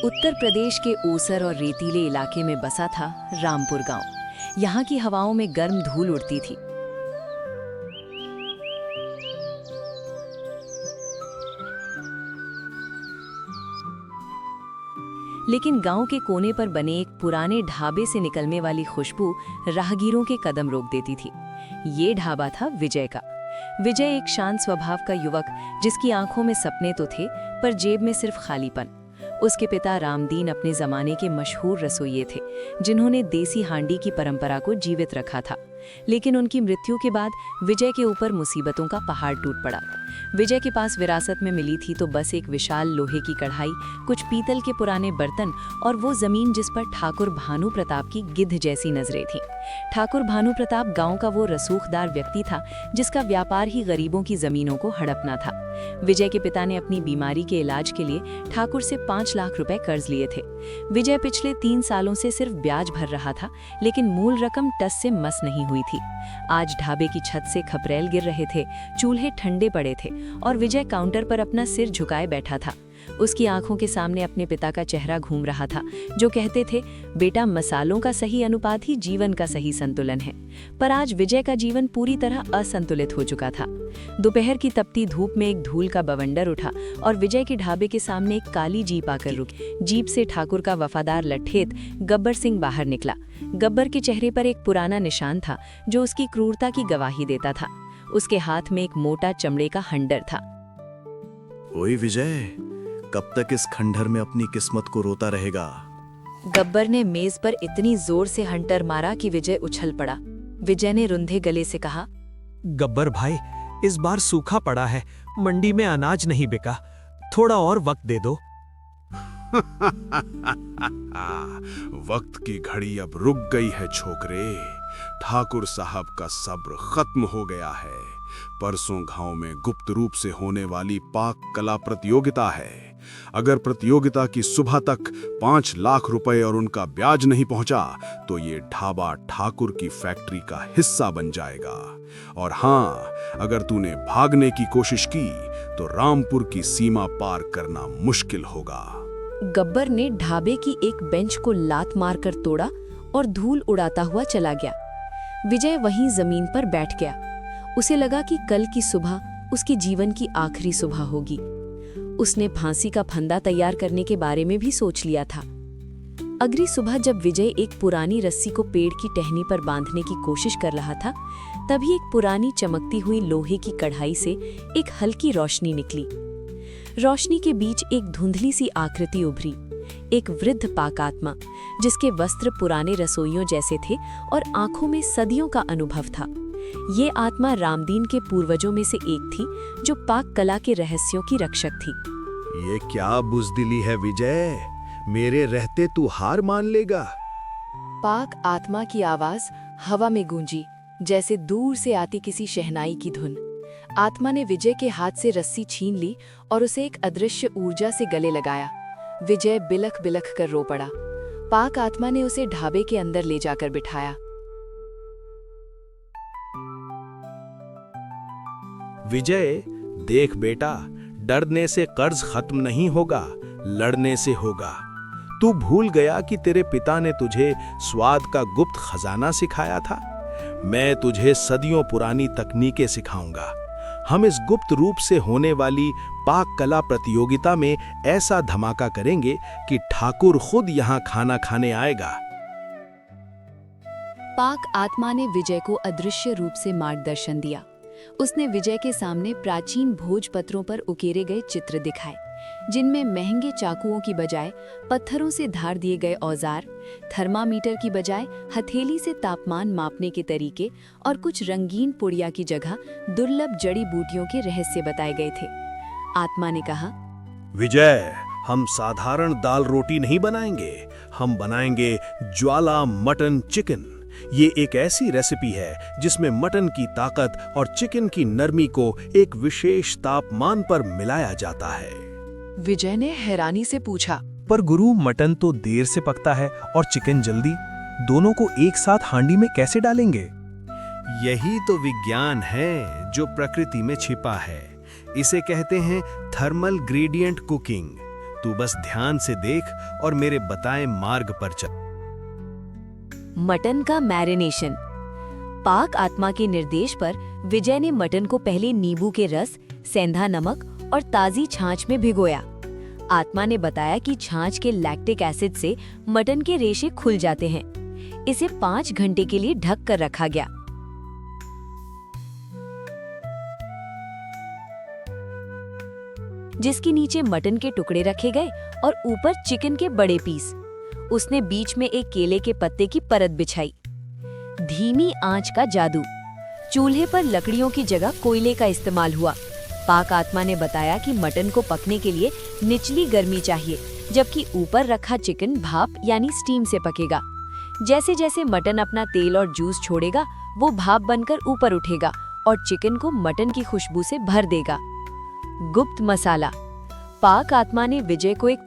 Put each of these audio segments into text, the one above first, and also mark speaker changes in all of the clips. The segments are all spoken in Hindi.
Speaker 1: उत्तर प्रदेश के ओसर और रेतीले इलाके में बसा था रामपुर गांव। यहाँ की हवाओं में गर्म धूल उड़ती थी। लेकिन गांव के कोने पर बने एक पुराने ढाबे से निकलने वाली खुशबू राहगीरों के कदम रोक देती थी। ये ढाबा था विजय का। विजय एक शांत स्वभाव का युवक, जिसकी आंखों में सपने तो थे पर जेब में सिर्फ खालीपन। उसके पिता रामदीन अपने जमाने के मशहूर रसोइये थे, जिन्होंने देसी हांडी की परंपरा को जीवित रखा था। लेकिन उनकी मृत्यु के बाद विजय के ऊपर मुसीबतों का पहाड़ टूट पड़ा। विजय के पास विरासत में मिली थी तो बस एक विशाल लोहे की कढ़ाई, कुछ पीतल के पुराने बर्तन और वो जमीन जिस पर ठाकुर भानु प्रताप की गिद्ध जैसी नजरें थीं। ठाकुर भानु प्रताप गांव का वो रसूखदार व्यक्ति था जिसका व्यापार ही गरीबों की जमीनों को हड़पना था। विजय के पिता ने अपनी बीमारी के इलाज के लिए ठाकुर से 5 लाख रुपए कर्ज लिए थे। विजय पिछले 3 सालों से सिर्फ ब्याज भर रहा था, लेकिन मूल रकम टस से मस नहीं हुई थी। आज ढाबे की छत से खपरेल गिर रहे थे, चूल्हे ठंडे पड़े थे और विजय काउंटर पर अपना सिर झुकाए बैठा था। उसकी आंखों के सामने अपने पिता का चेहरा घूम रहा था, जो कहते थे, बेटा, मसालों का सही अनुपात ही जीवन का सही संतुलन है। पर आज विजय का जीवन पूरी तरह असंतुलित हो चुका था। दोपहर की तपती धूप में एक धूल का बवंडर उठा और विजय के ढाबे के सामने एक काली जीप आकर रुकी। जीप से ठाकुर का वफादार लठेत गब्बर सिंह बाहर निकला। गब्बर के चेहरे पर एक पुराना निशान था जो उसकी क्रूरता की गवाही देता था। उसके हाथ में एक मोटा चमड़े का हंडर था।
Speaker 2: ओए विजय, कब तक इस खंडहर में अपनी किस्मत को रोता रहेगा?
Speaker 1: गब्बर ने मेज पर इतनी जोर से हंटर मारा कि विजय उछल पड़ा। विजय ने रुंधे गले से कहा,
Speaker 3: गब्बर भाई, इस बार सूखा पड़ा है, मंडी में अनाज नहीं बिका, थोड़ा और वक्त दे दो।
Speaker 4: वक्त की घड़ी अब रुक गई है छोकरे। ठाकुर साहब का सब्र खत्म हो गया है। परसों गांव में गुप्त रूप से होने वाली पाक कला प्रतियोगिता है। अगर प्रतियोगिता की सुबह तक 5 लाख रुपए और उनका ब्याज नहीं पहुंचा तो ये ढाबा ठाकुर की फैक्ट्री का हिस्सा बन जाएगा। और हाँ, अगर तूने भागने की कोशिश की तो रामपुर की सीमा पार करना मुश्किल होगा।
Speaker 1: गब्बर ने ढाबे की एक बेंच को लात मारकर तोड़ा और धूल उड़ाता हुआ चला गया। विजय वहीं जमीन पर बैठ गया। उसे लगा कि कल की सुबह उसके जीवन की आखिरी सुबह होगी। उसने फांसी का फंदा तैयार करने के बारे में भी सोच लिया था। अगली सुबह जब विजय एक पुरानी रस्सी को पेड़ की टहनी पर बांधने की कोशिश कर रहा था, तभी एक पुरानी चमकती हुई लोहे की कढ़ाई से एक हल्की रोशनी निकली। रोशनी के बीच एक धुंधली सी आकृति उभरी, एक वृद्ध पाकात्मा, जिसके वस्त्र पुराने रसोइयों जैसे थे और आंखों में सदियों का अनुभव था। ये आत्मा रामदीन के पूर्वजों में से एक थी, जो पाक कला के रहस्यों की रक्षक थी।
Speaker 2: ये क्या बुज़दिली है विजय? मेरे रहते तू हार मान लेगा?
Speaker 1: पाक आत्मा की आवाज हवा में गूंजी, जैसे दूर से आती किसी शहनाई की धुन। आत्मा ने विजय के हाथ से रस्सी छीन ली और उसे एक अदृश्य ऊर्जा से गले लगाया। विजय बिलख बिलख कर रो पड़ा। पाक आत्मा ने उसे ढाबे के अंदर ले जाकर बिठाया।
Speaker 3: विजय, देख बेटा, डरने से कर्ज खत्म नहीं होगा, लड़ने से होगा। तू भूल गया कि तेरे पिता ने तुझे स्वाद का गुप्त खजाना सिखाया था। मैं तुझे सदियों पुरानी तकनीकें सिखाऊंगा। हम इस गुप्त रूप से होने वाली पाक कला प्रतियोगिता में ऐसा धमाका करेंगे कि ठाकुर खुद यहाँ खाना खाने आएगा।
Speaker 1: पाक आत्मा ने विजय को अदृश्य रूप से मार्गदर्शन दिया। उसने विजय के सामने प्राचीन भोजपत्रों पर उकेरे गए चित्र दिखाए, जिनमें महंगे चाकुओं की बजाय पत्थरों से धार दिए गए औजार, थर्मामीटर की बजाय हथेली से तापमान मापने के तरीके और कुछ रंगीन पुड़िया की जगह दुर्लभ जड़ी बूटियों के रहस्य बताए गए थे। आत्मा ने कहा,
Speaker 3: विजय, हम साधारण दाल रोटी नहीं बनाएंगे, हम बनाएंगे ज्वाला मटन चिकन। ये एक ऐसी रेसिपी है जिसमें मटन की ताकत और चिकन की नरमी को एक विशेष तापमान पर मिलाया जाता है।
Speaker 1: विजय ने हैरानी से पूछा,
Speaker 3: पर गुरु, मटन तो देर से पकता है और चिकन जल्दी, दोनों को एक साथ हांडी में कैसे डालेंगे?
Speaker 2: यही तो विज्ञान है जो प्रकृति में छिपा है। इसे कहते हैं थर्मल ग्रेडियंट कुकिंग। तू बस ध्यान से देख और मेरे बताए मार्ग पर चल।
Speaker 1: मटन का मैरिनेशन। पाक आत्मा के निर्देश पर विजय ने मटन को पहले नींबू के रस, सेंधा नमक और ताजी छाछ में भिगोया। आत्मा ने बताया कि छाछ के लैक्टिक एसिड से मटन के रेशे खुल जाते हैं। इसे 5 घंटे के लिए ढक कर रखा गया। जिसके नीचे मटन के टुकड़े रखे गए और ऊपर चिकन के बड़े पीस। उसने बीच में एक केले के पत्ते की परत बिछाई। धीमी आंच का जादू। चूल्हे पर लकड़ियों की जगह कोयले का इस्तेमाल हुआ। पाक आत्मा ने बताया कि मटन को पकने के लिए निचली गर्मी चाहिए, जबकि ऊपर रखा चिकन भाप यानी स्टीम से पकेगा। जैसे जैसे मटन अपना तेल और जूस छोड़ेगा, वो भाप बनकर ऊपर उठेगा और चिकन को मटन की खुशबू से भर देगा। गुप्त मसाला। पाक आत्मा ने विजय को एक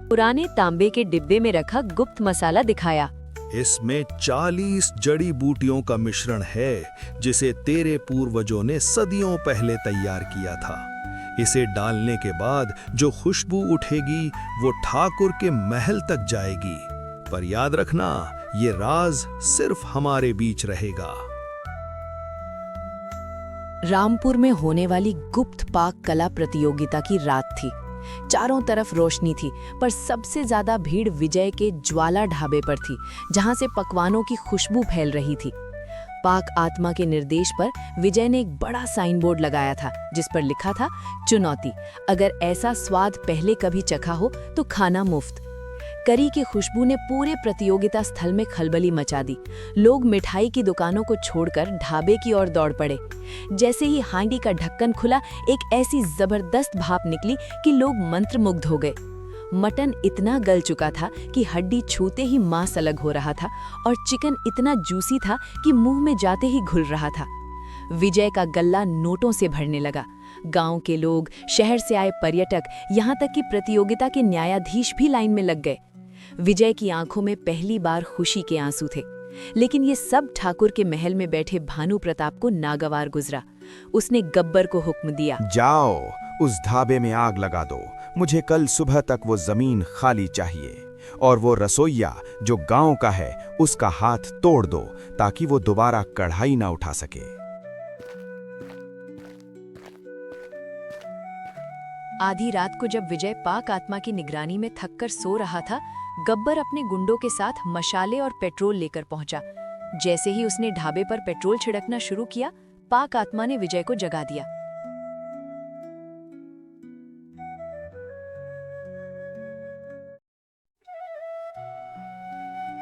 Speaker 1: पुराने तांबे के डिब्बे में रखा गुप्त मसाला दिखाया।
Speaker 2: इसमें 40 जड़ी बूटियों का मिश्रण है, जिसे तेरे पूर्वजों ने सदियों पहले तैयार किया था। इसे डालने के बाद जो खुशबू उठेगी वो ठाकुर के महल तक जाएगी। पर याद रखना, ये राज सिर्फ हमारे बीच रहेगा।
Speaker 1: रामपुर में होने वाली गुप्त पाक कला प्रतियोगिता की रात थी। चारों तरफ रोशनी थी, पर सबसे ज्यादा भीड़ विजय के ज्वाला ढाबे पर थी, जहां से पकवानों की खुशबू फैल रही थी। पाक आत्मा के निर्देश पर विजय ने एक बड़ा साइन बोर्ड लगाया था, जिस पर लिखा था, चुनौती, अगर ऐसा स्वाद पहले कभी चखा हो तो खाना मुफ्त। करी की खुशबू ने पूरे प्रतियोगिता स्थल में खलबली मचा दी। लोग मिठाई की दुकानों को छोड़कर ढाबे की ओर दौड़ पड़े। जैसे ही हांडी का ढक्कन खुला, एक ऐसी जबरदस्त भाप निकली कि लोग मंत्रमुग्ध हो गए। मटन इतना गल चुका था कि हड्डी छूते ही मांस अलग हो रहा था, और चिकन इतना जूसी था कि मुंह में जाते ही घुल रहा था। विजय का गल्ला नोटों से भरने लगा। गांव के लोग, शहर से आए पर्यटक, यहाँ तक कि प्रतियोगिता के न्यायाधीश भी लाइन में लग गए। विजय की आंखों में पहली बार खुशी के आंसू थे, लेकिन ये सब ठाकुर के महल में बैठे भानु प्रताप को नागवार गुजरा। उसने गब्बर को हुक्म दिया,
Speaker 5: जाओ उस ढाबे में आग लगा दो। मुझे कल सुबह तक वो जमीन खाली चाहिए, और वो रसोइया जो गांव का है उसका हाथ तोड़ दो, ताकि वो दोबारा कढ़ाई ना उठा सके।
Speaker 1: आधी रात को जब विजय पाक आत्मा की निगरानी में थककर सो रहा था, गब्बर अपने गुंडों के साथ मशाले और पेट्रोल लेकर पहुंचा। जैसे ही उसने ढाबे पर पेट्रोल छिड़कना शुरू किया, पाक आत्मा ने विजय को जगा दिया।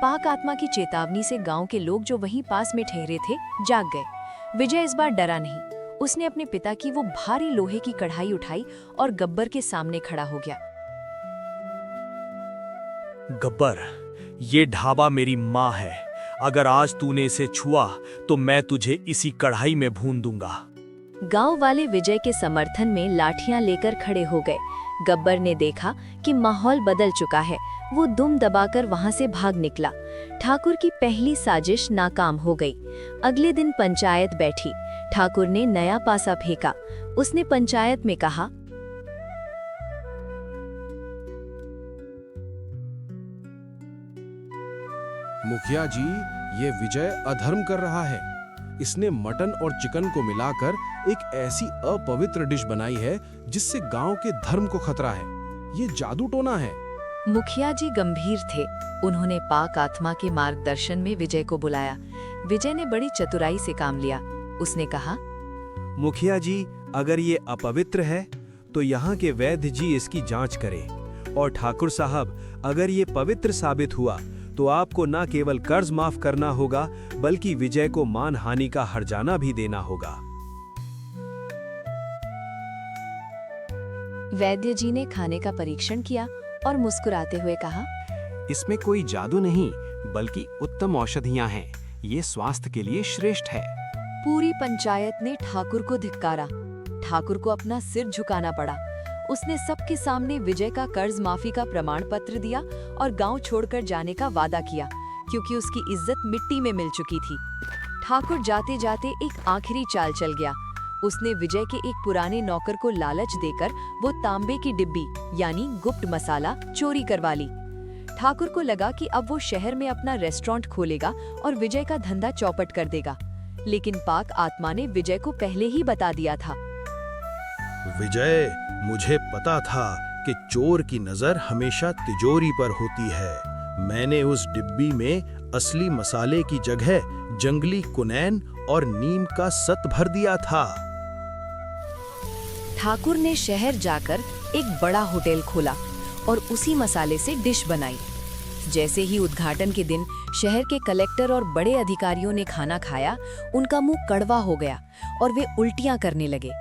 Speaker 1: पाक आत्मा की चेतावनी से गांव के लोग जो वहीं पास में ठहरे थे, जाग गए। विजय इस बार डरा नहीं। उसने अपने पिता की वो भारी लोहे की कढ़ाई उठाई और गब्बर के सामने खड़ा हो गया।
Speaker 6: गब्बर, ये ढाबा मेरी माँ है। अगर आज तूने इसे छुआ तो मैं तुझे इसी कढ़ाई में भून दूंगा।
Speaker 1: गांव वाले विजय के समर्थन में लाठियां लेकर खड़े हो गए। गब्बर ने देखा कि माहौल बदल चुका है। वो दुम दबाकर वहां से भाग निकला। ठाकुर की पहली साजिश नाकाम हो गई। अगले दिन पंचायत बैठी। ठाकुर ने नया पासा फेंका। उसने पंचायत में कहा,
Speaker 7: मुखिया जी, ये विजय अधर्म कर रहा है। इसने मटन और चिकन को मिलाकर एक ऐसी अपवित्र डिश बनाई है जिससे गांव के धर्म को खतरा है। ये जादू टोना है।
Speaker 1: मुखिया जी गंभीर थे। उन्होंने पाक आत्मा के मार्गदर्शन में विजय को बुलाया। विजय ने बड़ी चतुराई से काम लिया। उसने कहा,
Speaker 3: मुखिया जी, अगर ये अपवित्र है तो यहाँ के वैद्य जी इसकी जांच करें, और ठाकुर साहब, अगर ये पवित्र साबित हुआ तो आपको न केवल कर्ज माफ करना होगा, बल्कि विजय को मानहानि का हर्जाना भी देना होगा।
Speaker 1: वैद्य जी ने खाने का परीक्षण किया और मुस्कुराते हुए कहा,
Speaker 8: इसमें कोई जादू नहीं, बल्कि उत्तम औषधियां हैं। ये स्वास्थ्य के लिए श्रेष्ठ है।
Speaker 1: पूरी पंचायत ने ठाकुर को धिक्कारा। ठाकुर को अपना सिर झुकाना पड़ा। उसने सबके सामने विजय का कर्ज माफी का प्रमाण पत्र दिया और गांव छोड़कर जाने का वादा किया, क्योंकि उसकी इज्जत मिट्टी में मिल चुकी थी। ठाकुर जाते जाते एक आखिरी चाल चल गया। उसने विजय के एक पुराने नौकर को लालच देकर वो तांबे की डिब्बी यानी गुप्त मसाला चोरी करवा ली। ठाकुर को लगा कि अब वो शहर में अपना रेस्टोरेंट खोलेगा और विजय का धंधा चौपट कर देगा, लेकिन पाक आत्मा ने विजय को पहले ही बता दिया था।
Speaker 2: विजय, मुझे पता था कि चोर की नजर हमेशा तिजोरी पर होती है। मैंने उस डिब्बी में असली मसाले की जगह जंगली कुनैन और नीम का सत भर दिया था।
Speaker 1: ठाकुर ने शहर जाकर एक बड़ा होटल खोला और उसी मसाले से डिश बनाई। जैसे ही उद्घाटन के दिन शहर के कलेक्टर और बड़े अधिकारियों ने खाना खाया, उनका मुंह कड़वा हो गया और वे उल्टियां करने लगे।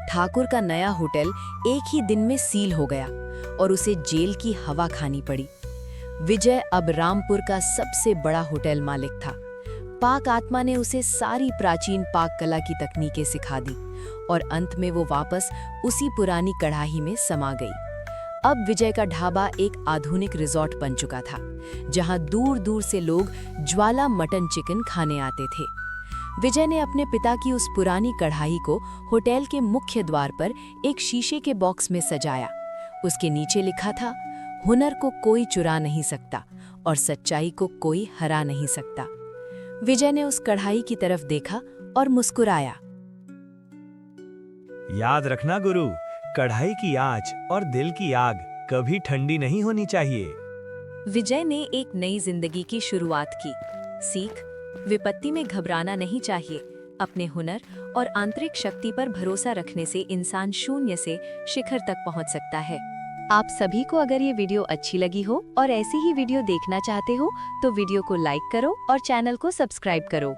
Speaker 1: ठाकुर का नया होटल एक ही दिन में सील हो गया और उसे जेल की हवा खानी पड़ी। विजय अब रामपुर का सबसे बड़ा होटल मालिक था। पाक आत्मा ने उसे सारी प्राचीन पाक कला की तकनीकें सिखा दी और अंत में वो वापस उसी पुरानी कढ़ाई में समा गई। अब विजय का ढाबा एक आधुनिक रिजॉर्ट बन चुका था, जहां दूर दूर से लोग ज्वाला मटन चिकन खाने आते थे। विजय ने अपने पिता की उस पुरानी कढ़ाई को होटल के मुख्य द्वार पर एक शीशे के बॉक्स में सजाया। उसके नीचे लिखा था, हुनर को कोई चुरा नहीं सकता और सच्चाई को कोई हरा नहीं सकता। विजय ने उस कढ़ाई की तरफ देखा और मुस्कुराया।
Speaker 6: याद रखना गुरु, कढ़ाई की आंच और दिल की आग कभी ठंडी नहीं होनी चाहिए।
Speaker 1: विजय ने एक नई जिंदगी की शुरुआत की। सीख, विपत्ति में घबराना नहीं चाहिए। अपने हुनर और आंतरिक शक्ति पर भरोसा रखने से इंसान शून्य से शिखर तक पहुंच सकता है। आप सभी को अगर ये वीडियो अच्छी लगी हो और ऐसी ही वीडियो देखना चाहते हो तो वीडियो को लाइक करो और चैनल को सब्सक्राइब करो।